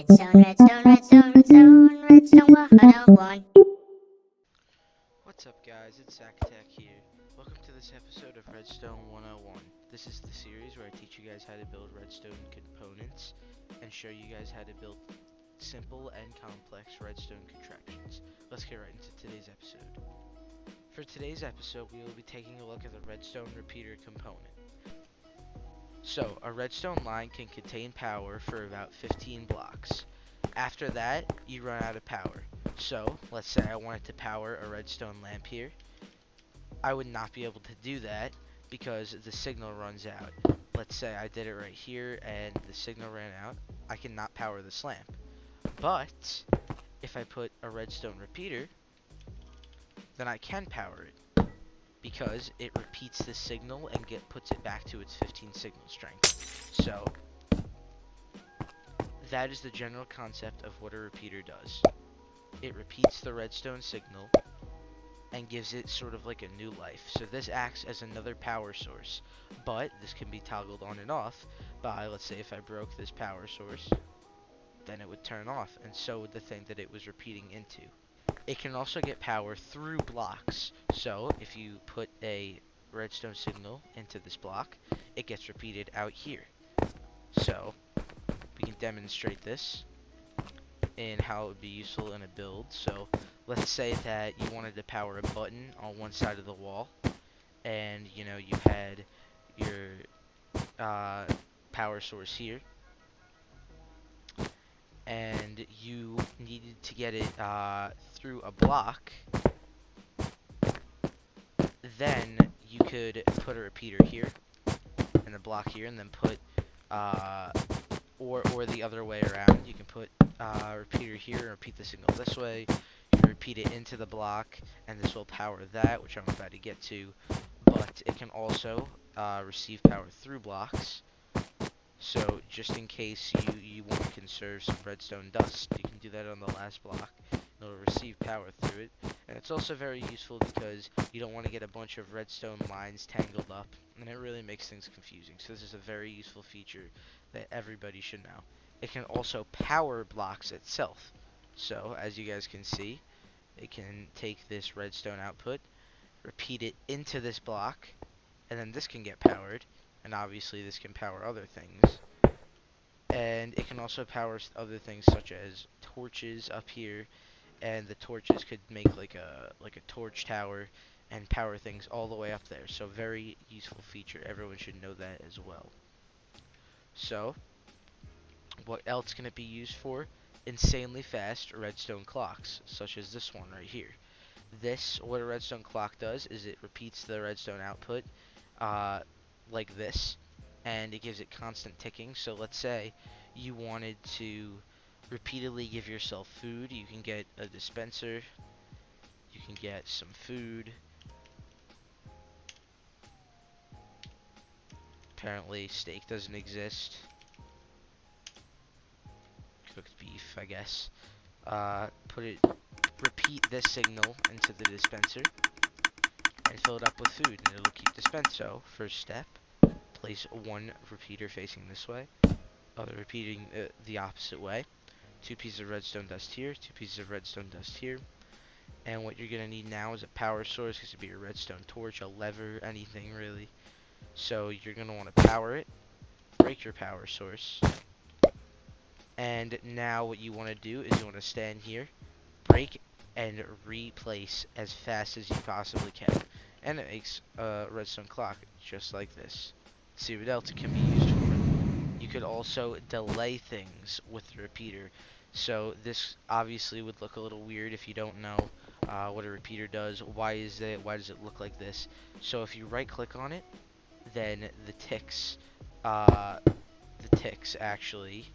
Redstone 101. What's up guys, it's Zach Tech here. Welcome to this episode of Redstone 101. This is the series where I teach you guys how to build redstone components and show you guys how to build simple and complex redstone contraptions. Let's get right into today's episode. For today's episode, we will be taking a look at the Redstone Repeater component. So, a redstone line can contain power for about 15 blocks. After that, you run out of power. So, let's say I wanted to power a redstone lamp here. I would not be able to do that because the signal runs out. Let's say I did it right here and the signal ran out. I cannot power this lamp. But if I put a redstone repeater, then I can power it because it repeats the signal and puts it back to its 15 signal strength. So that is the general concept of what a repeater does. It repeats the redstone signal and gives it sort of like a new life. So this acts as another power source, but this can be toggled on and off by, let's say if I broke this power source, then it would turn off, and so would the thing that it was repeating into. It can also get power through blocks. So if you put a redstone signal into this block, it gets repeated out here. So we can demonstrate this in how it would be useful in a build. So let's say that you wanted to power a button on one side of the wall, and you had your uh, power source here, and you needed to get it through a block. Then you could put a repeater here and a block here, and then put uh, or the other way around. You can put a repeater here and repeat the signal this way. You repeat it into the block, and this will power that, which I'm about to get to. But it can also receive power through blocks. So just in case you want to conserve some redstone dust, you can do that on the last block. It'll receive power through it. And it's also very useful because you don't want to get a bunch of redstone lines tangled up, and it really makes things confusing. So this is a very useful feature that everybody should know. It can also power blocks itself. So as you guys can see, it can take this redstone output, repeat it into this block, and then this can get powered, and obviously this can power other things. And it can also power other things such as torches up here, and the torches could make like a torch tower and power things all the way up there. So very useful feature. Everyone should know that as well. So what else can it be used for? Insanely fast redstone clocks, such as this one right here. What a redstone clock does is it repeats the redstone output uh, like this, and it gives it constant ticking. So let's say you wanted to repeatedly give yourself food. You can get a dispenser, you can get some food. Apparently steak doesn't exist. Cooked beef, I guess. Repeat this signal into the dispenser and fill it up with food, and it'll keep dispensing. So first step, place one repeater facing this way, other repeating the opposite way. Two pieces of redstone dust here, two pieces of redstone dust here. And what you're going to need now is a power source. This could be a redstone torch, a lever, anything really. So you're going to want to power it, break your power source. And now what you want to do is you want to stand here, break, and replace as fast as you possibly can. And it makes a redstone clock just like this. See what else it can be used for. You could also delay things with the repeater. So this obviously would look a little weird if you don't know what a repeater does. Why does it look like this? So if you right click on it, then uh, the ticks actually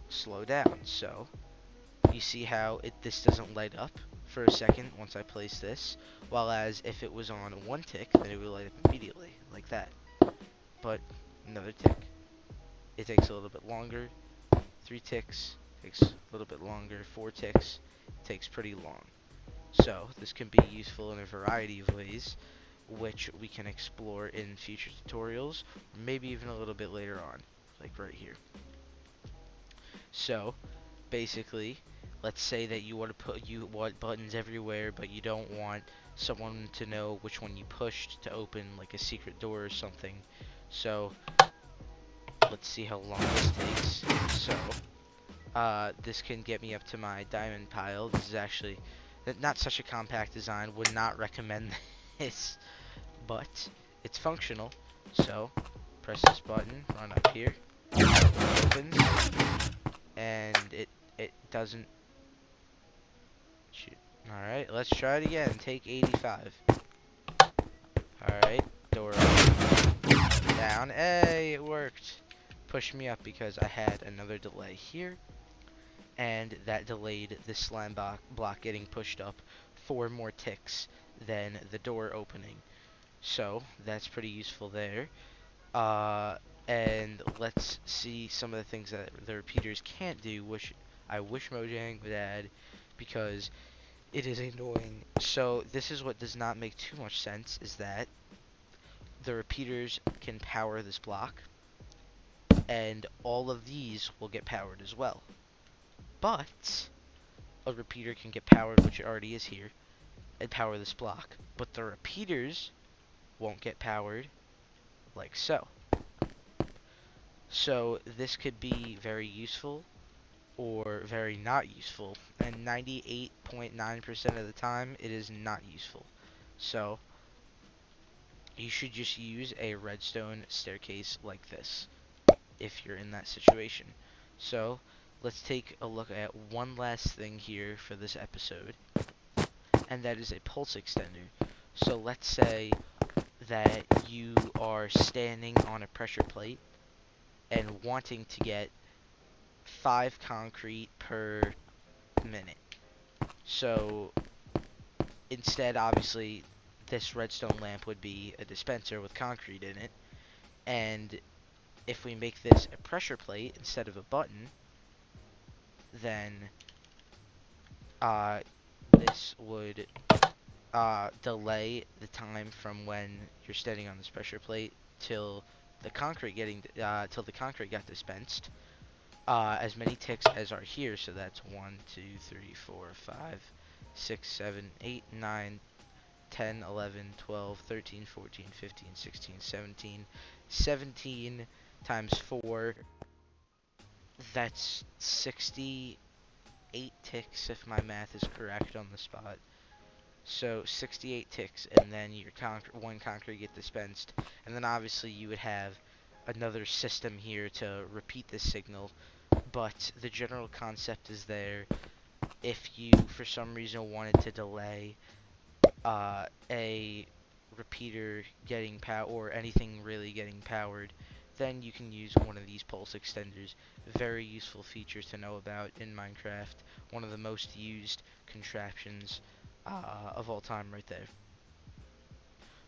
slow down. So you see how this doesn't light up for a second once I place this, while as if it was on one tick, then it would light up immediately, like that. But another tick, it takes a little bit longer. 3 ticks, takes a little bit longer. 4 ticks, takes pretty long. So this can be useful in a variety of ways, which we can explore in future tutorials, or maybe even a little bit later on, like right here. So basically, let's say that you want buttons everywhere, but you don't want someone to know which one you pushed to open like a secret door or something. So let's see how long this takes. So this can get me up to my diamond pile. This is actually not such a compact design. Would not recommend this, but it's functional. So press this button, run up here, it opens, and it doesn't shoot. All right, let's try it again. Take 85. All right, door up, down. Hey, it worked. Pushed me up because I had another delay here, and that delayed the slime block getting pushed up 4 more ticks than the door opening. So that's pretty useful there. Uh, and let's see some of the things that the repeaters can't do, which I wish Mojang would add, because it is annoying. So this is what does not make too much sense, is that the repeaters can power this block, and all of these will get powered as well. But a repeater can get powered, which it already is here, and power this block. But the repeaters won't get powered, like so. So this could be very useful or very not useful, and 98.9% of the time it is not useful. So you should just use a redstone staircase like this if you're in that situation. So let's take a look at one last thing here for this episode, and that is a pulse extender. So let's say that you are standing on a pressure plate and wanting to get 5 concrete per minute. So instead, obviously, this redstone lamp would be a dispenser with concrete in it, and if we make this a pressure plate instead of a button, then uh, this would delay the time from when you're standing on this pressure plate till till the concrete got dispensed. As many ticks as are here, so that's 1, 2, 3, 4, 5, 6, 7, 8, 9, 10, 11, 12, 13, 14, 15, 16, 17. 17 times 4, that's 68 ticks if my math is correct on the spot. So 68 ticks, and then your one concrete get dispensed, and then obviously you would have another system here to repeat this signal, but the general concept is there. If you for some reason wanted to delay a repeater getting power or anything really getting powered, then you can use one of these pulse extenders. Very useful feature to know about in Minecraft. One of the most used contraptions of all time right there.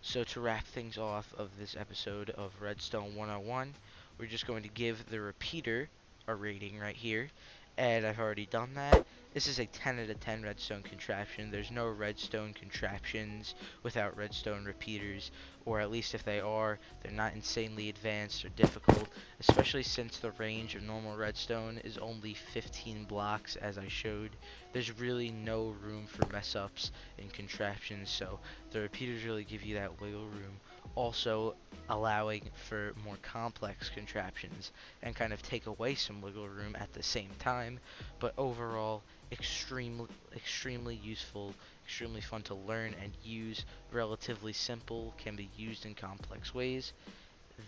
So to wrap things off of this episode of Redstone 101, we're just going to give the repeater a rating right here, and I've already done that. This is a 10 out of 10 redstone contraption. There's no redstone contraptions without redstone repeaters, or at least if they are, they're not insanely advanced or difficult, especially since the range of normal redstone is only 15 blocks as I showed. There's really no room for mess ups in contraptions, so the repeaters really give you that wiggle room, also allowing for more complex contraptions and kind of take away some wiggle room at the same time. But overall, extremely useful, extremely fun to learn and use, relatively simple, can be used in complex ways.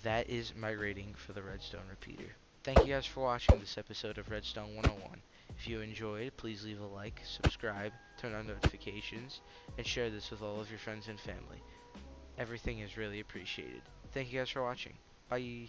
That is my rating for the Redstone Repeater. Thank you guys for watching this episode of Redstone 101. If you enjoyed, please leave a like, subscribe, turn on notifications, and share this with all of your friends and family. Everything is really appreciated. Thank you guys for watching. Bye.